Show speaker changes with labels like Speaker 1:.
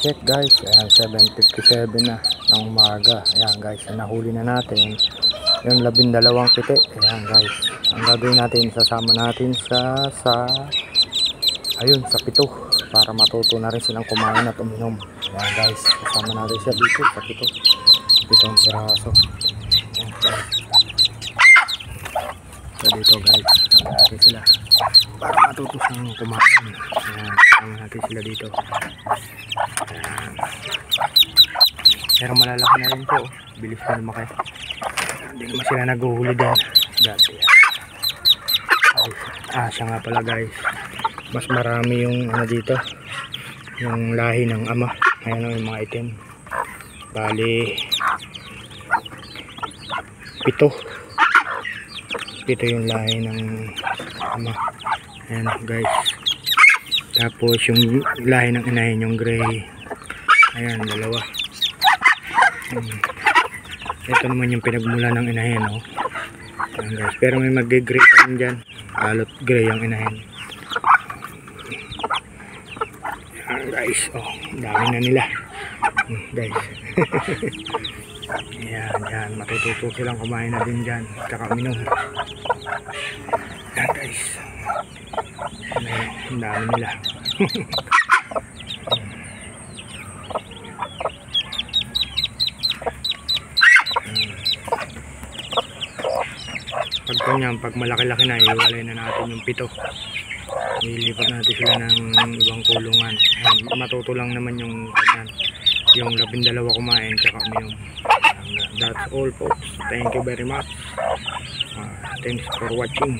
Speaker 1: check guys. Ayan, 7:57 na ng umaga. Ayan guys, nahuli na natin yung 12 piti. Ayan guys, ang gagawin natin, sasama natin ayun, sa pito para matuto na rin silang kumain at uminom. Ayan guys, sasama natin siya dito sa pitong piraso. Ayan guys, so dito guys, sasama natin sila para matuto silang kumain. Ayan, sasama natin sila dito. Ayan. Pero malalaki na rin po, bilis na lumaki. Hindi naman sila naguhuli din dati. Siya nga pala guys, mas marami yung dito, yung lahi ng ama. Ayan o, yung mga itim, bali pito yung lahi ng ama. Ayan guys, tapos yung lahi ng inahin, yung gray, ayan, 2. Ito naman yung pinagmula ng inahin, oh. Ayan guys, pero may mag-gray pa rin dyan, alot gray yung inahin. Ayan guys, oh, dami na nila guys. Ayan, matututo silang kumain na din dyan, tsaka minom. Ayan guys, ang dami nila. Pag malaki-laki na, iwalay na natin yung pito, ilipat natin sila ng ibang kulungan. Matuto lang naman yung 12 kumain tsaka uminom. That's all folks, thank you very much, thanks for watching.